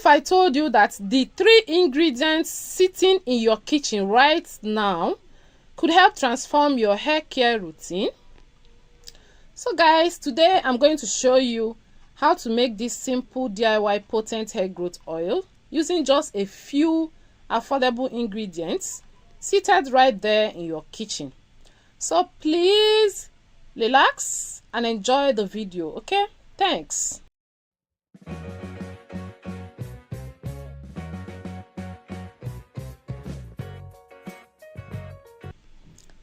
if I told you that the 3 ingredients sitting in your kitchen right now could help transform your hair care routine? So guys, today I'm going to show you how to make this simple DIY potent hair growth oil using just a few affordable ingredients seated right there in your kitchen. So please relax and enjoy the video, okay? Thanks.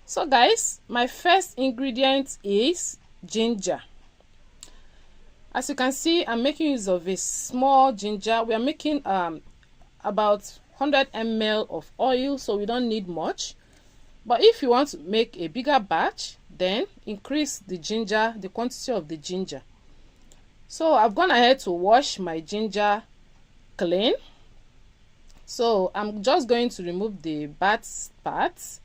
So guys, my first ingredient is ginger. As you can see, I'm making use of a small ginger. We are making about 100 ml of oil, so we don't need much. But if you want to make a bigger batch, then increase the ginger, the quantity of the ginger. So I've gone ahead to wash my ginger clean. So I'm just going to remove the bad parts.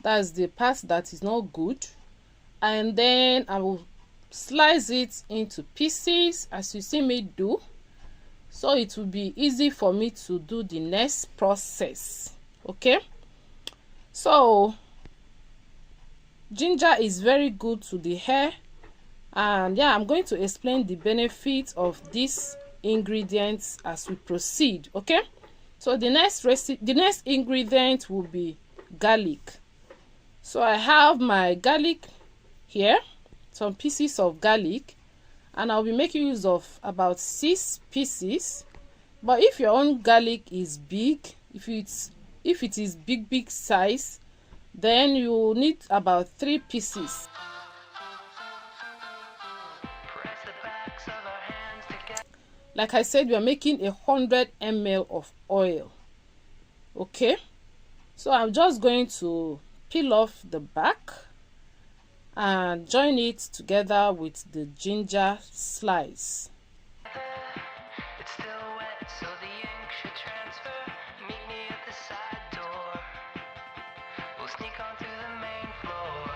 That's the part that is not good, and then I will slice it into pieces as you see me do, so it will be easy for me to do the next process. Okay, so ginger is very good to the hair, and yeah, I'm going to explain the benefits of these ingredients as we proceed. Okay, so the next ingredient will be garlic. So I have my garlic here, some pieces of garlic, and I'll be making use of about 6 pieces. But if your own garlic is big, if it is big size, then you need about 3 pieces. Like I said, we are making 100 ml of oil. Okay, so I'm just going to peel off the back and join it together with the ginger slice. It's still wet, so the ink should transfer. Meet me at the side door. We'll sneak on through the main floor.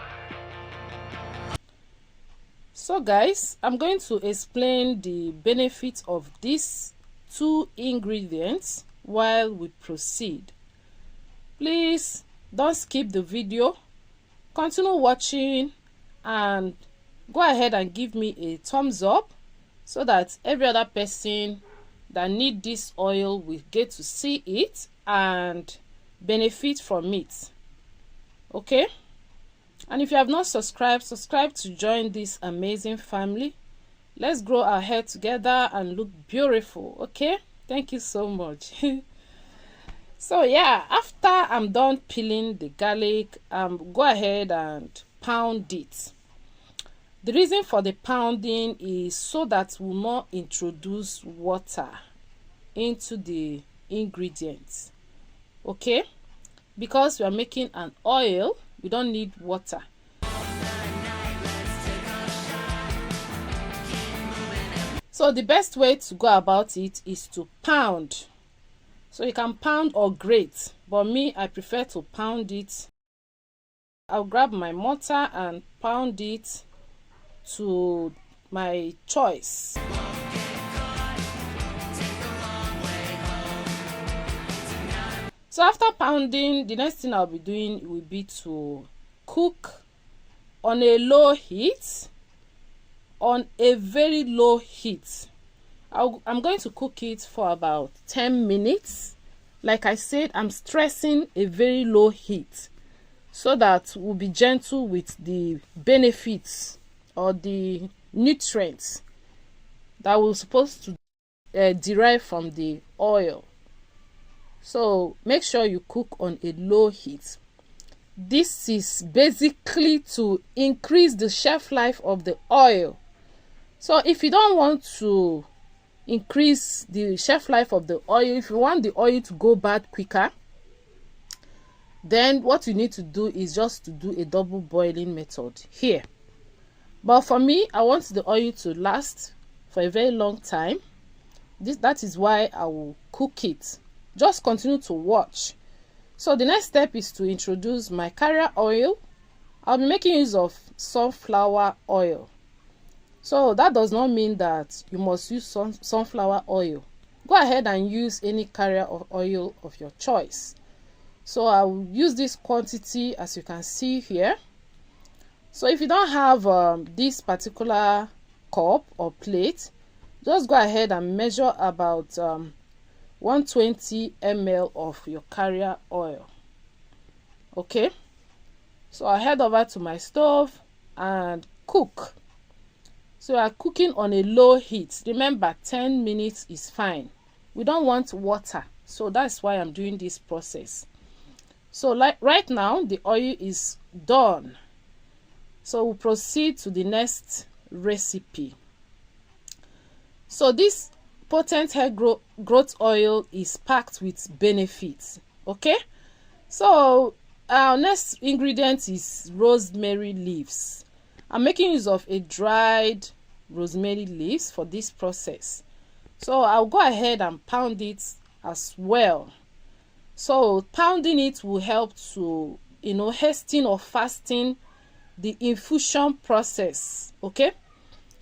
So guys, I'm going to explain the benefits of these 2 ingredients while we proceed. Please don't skip the video, continue watching, and go ahead and give me a thumbs up so that every other person that need this oil will get to see it and benefit from it. Okay, and if you have not subscribed, subscribe to join this amazing family. Let's grow our hair together and look beautiful. Okay, thank you so much. So yeah, after I'm done peeling the garlic, go ahead and pound it. The reason for the pounding is so that we'll not introduce water into the ingredients. Okay, because we are making an oil, we don't need water. So the best way to go about it is to pound. So you can pound or grate, but me, I prefer to pound it. I'll grab my mortar and pound it to my choice. So after pounding, the next thing I'll be doing will be to cook on a low heat, on a very low heat. I'm going to cook it for about 10 minutes. Like I said, I'm stressing a very low heat so that we'll be gentle with the benefits or the nutrients that we're supposed to derive from the oil. So make sure you cook on a low heat. This is basically to increase the shelf life of the oil. So if you don't want to increase the shelf life of the oil, if you want the oil to go bad quicker, then what you need to do is just to do a double boiling method here. But for me, I want the oil to last for a very long time. That is why I will cook it. Just continue to watch. So the next step is to introduce my carrier oil. I'll be making use of sunflower oil. So that does not mean that you must use sunflower oil. go ahead and use any carrier of oil of your choice. So I will use this quantity as you can see here. So if you don't have this particular cup or plate, just go ahead and measure about 120 ml of your carrier oil. Okay, so I head over to my stove and cook. So we are cooking on a low heat. Remember, 10 minutes is fine. We don't want water, so that's why I'm doing this process. So like right now the oil is done, so we'll proceed to the next recipe. So this potent hair growth oil is packed with benefits. Okay, so our next ingredient is rosemary leaves. I'm making use of a dried rosemary leaves for this process, so I'll go ahead and pound it as well. So pounding it will help to, hasten or fasten the infusion process. Okay,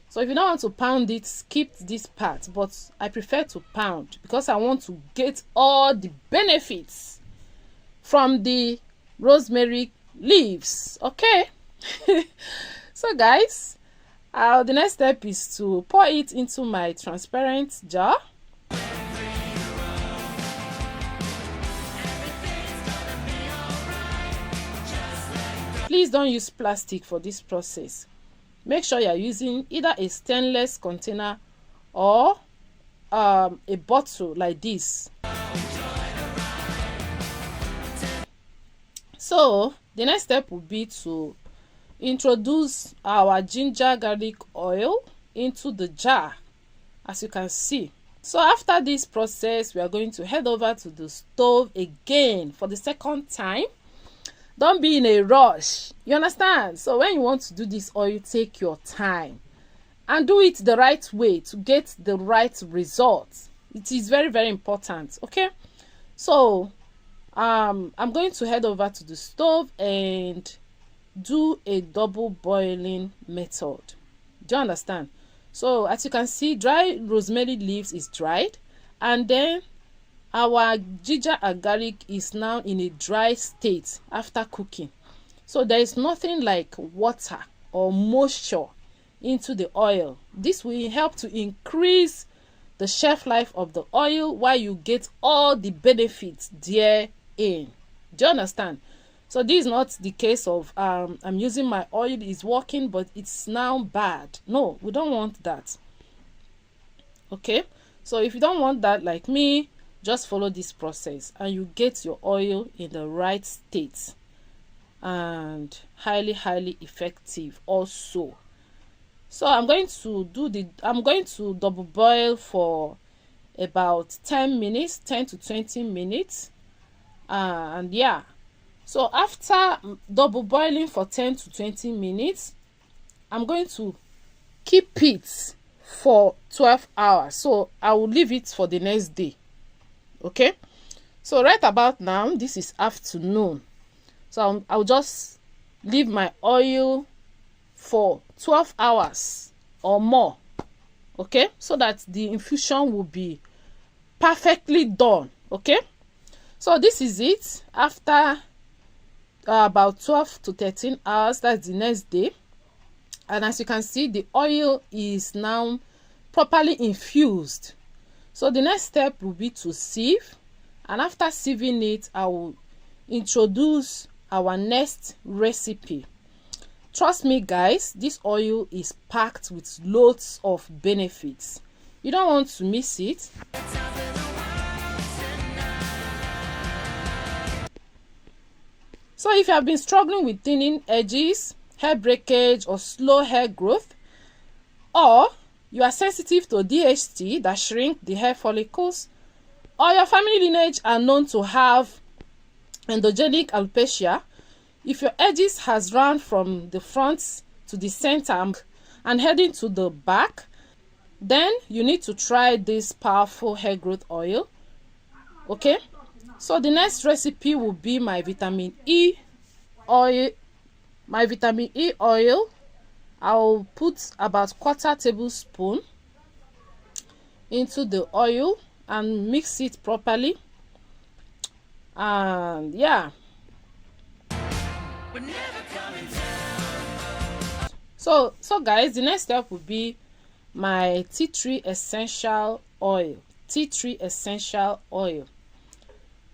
so if you don't want to pound it, skip this part, but I prefer to pound because I want to get all the benefits from the rosemary leaves. Okay. So guys, the next step is to pour it into my transparent jar. Please don't use plastic for this process. Make sure you are using either a stainless container or a bottle like this. So the next step will be to introduce our ginger garlic oil into the jar, as you can see. So after this process, we are going to head over to the stove again for the second time. Don't be in a rush, you understand? So when you want to do this oil, take your time and do it the right way to get the right result. It is very, very important. Okay, so I'm going to head over to the stove and do a double boiling method. Do you understand? So as you can see, dry rosemary leaves is dried, and then our ginger and garlic is now in a dry state after cooking. So there is nothing like water or moisture into the oil. This will help to increase the shelf life of the oil while you get all the benefits therein. Do you understand? So this is not the case of I'm using my oil, is working, but it's now bad. No, we don't want that. Okay, so if you don't want that like me, just follow this process and you get your oil in the right state and highly effective also. So I'm going to double boil for about 10 minutes, 10 to 20 minutes. And yeah, so after double boiling for 10 to 20 minutes, I'm going to keep it for 12 hours. So I will leave it for the next day. Okay, so right about now, this is afternoon, so I'll just leave my oil for 12 hours or more. Okay, so that the infusion will be perfectly done. Okay, so this is it after about 12 to 13 hours. That's the next day, and as you can see, the oil is now properly infused. So the next step will be to sieve, and after sieving it, I will introduce our next recipe. Trust me guys, this oil is packed with loads of benefits. You don't want to miss it. So if you have been struggling with thinning edges, hair breakage, or slow hair growth, or you are sensitive to DHT that shrink the hair follicles, or your family lineage are known to have endogenic alopecia, if your edges has run from the front to the center and heading to the back, then you need to try this powerful hair growth oil. Okay, so the next recipe will be my vitamin E oil. I'll put about 1/4 tablespoon into the oil, and mix it properly. And yeah, so guys, the next step will be my tea tree essential oil. Tea tree essential oil.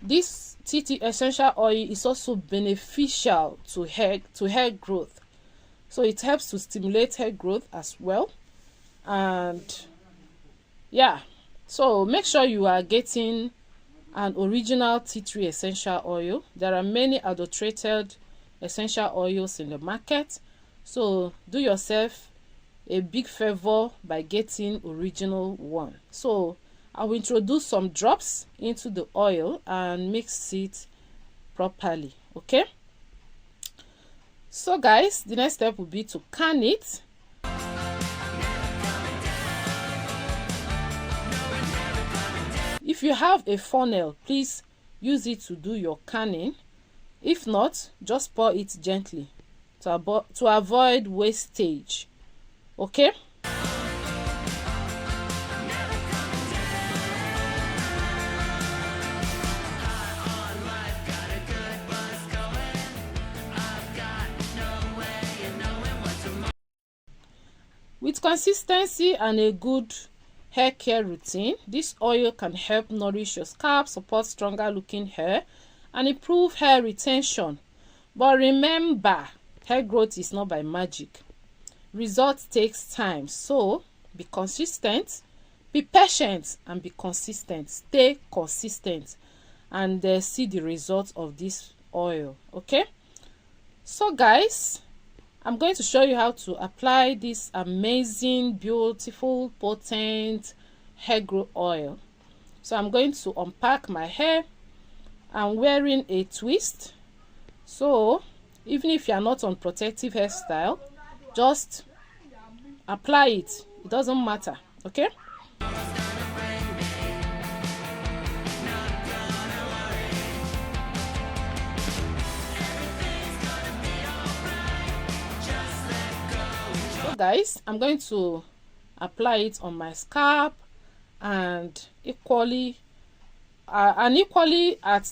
This tea tree essential oil is also beneficial to hair growth, so it helps to stimulate hair growth as well. And yeah, so make sure you are getting an original tea tree essential oil. There are many adulterated essential oils in the market, so do yourself a big favor by getting original one. So I will introduce some drops into the oil and mix it properly. Okay, so guys, the next step will be to can it. If you have a funnel, please use it to do your canning. If not, just pour it gently to avoid wastage. Okay, with consistency and a good hair care routine, this oil can help nourish your scalp, support stronger looking hair, and improve hair retention. But remember, hair growth is not by magic. Results takes time, so be consistent, be patient, and be consistent. Stay consistent and see the results of this oil. Okay, so guys, I'm going to show you how to apply this amazing, beautiful, potent hair growth oil. So I'm going to unpack my hair. I'm wearing a twist, so even if you are not on protective hairstyle, just apply it. It doesn't matter. Okay, so guys, I'm going to apply it on my scalp and equally at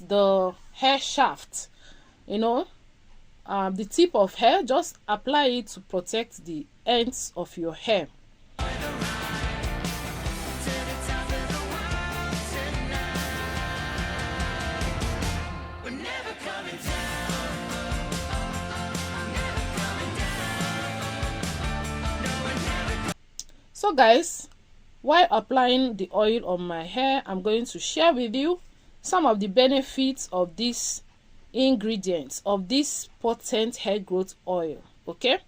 the hair shaft, you know, the tip of hair. Just apply it to protect the ends of your hair. So guys, while applying the oil on my hair, I'm going to share with you some of the benefits of these ingredients of this potent hair growth oil. Okay,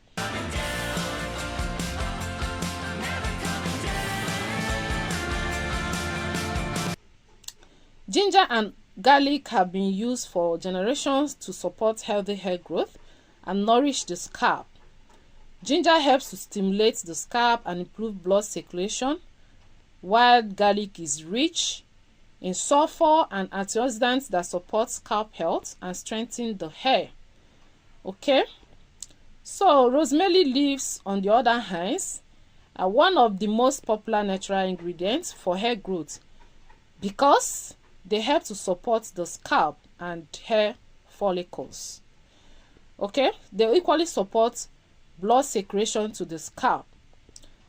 ginger and garlic have been used for generations to support healthy hair growth and nourish the scalp. Ginger helps to stimulate the scalp and improve blood circulation, while garlic is rich in sulfur and antioxidants that support scalp health and strengthen the hair. Okay, so rosemary leaves, on the other hand, are one of the most popular natural ingredients for hair growth because they help to support the scalp and hair follicles. Okay, they equally support blood circulation to the scalp.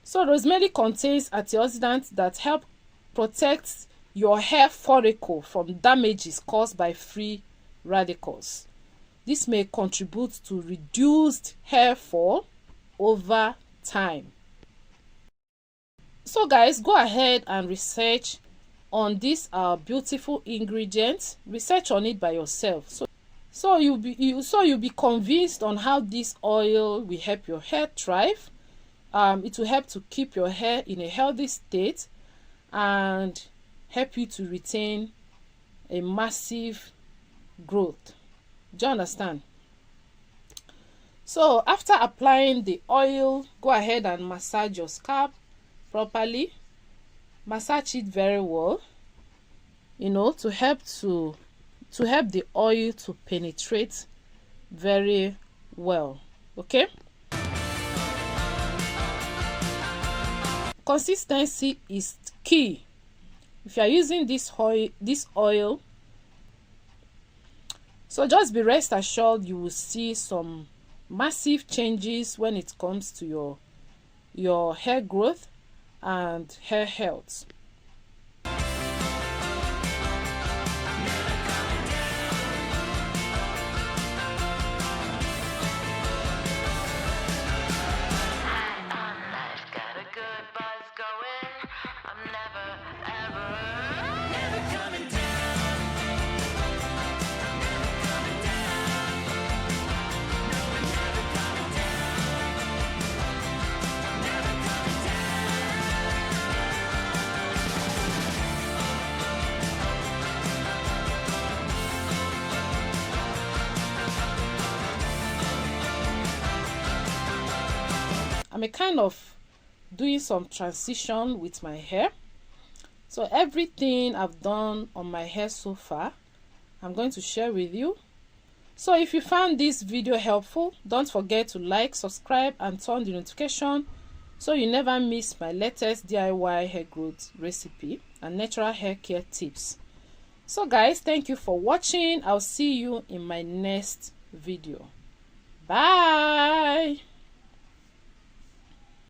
So rosemary contains antioxidants that help protect your hair follicle from damages caused by free radicals. This may contribute to reduced hair fall over time. So guys, go ahead and research on this beautiful ingredient. Research on it by yourself. So you'll be convinced on how this oil will help your hair thrive. It will help to keep your hair in a healthy state and help you to retain a massive growth. Do you understand? So after applying the oil, go ahead and massage your scalp properly. Massage it very well, you know, to help the oil to penetrate very well. Okay, consistency is key. if you are using this oil, so just be rest assured you will see some massive changes when it comes to your hair growth and hair health. I'm a kind of doing some transition with my hair. So everything I've done on my hair so far, I'm going to share with you. So if you found this video helpful, don't forget to like, subscribe, and turn the notification so you never miss my latest DIY hair growth recipe and natural hair care tips. So guys, thank you for watching. I'll see you in my next video. Bye.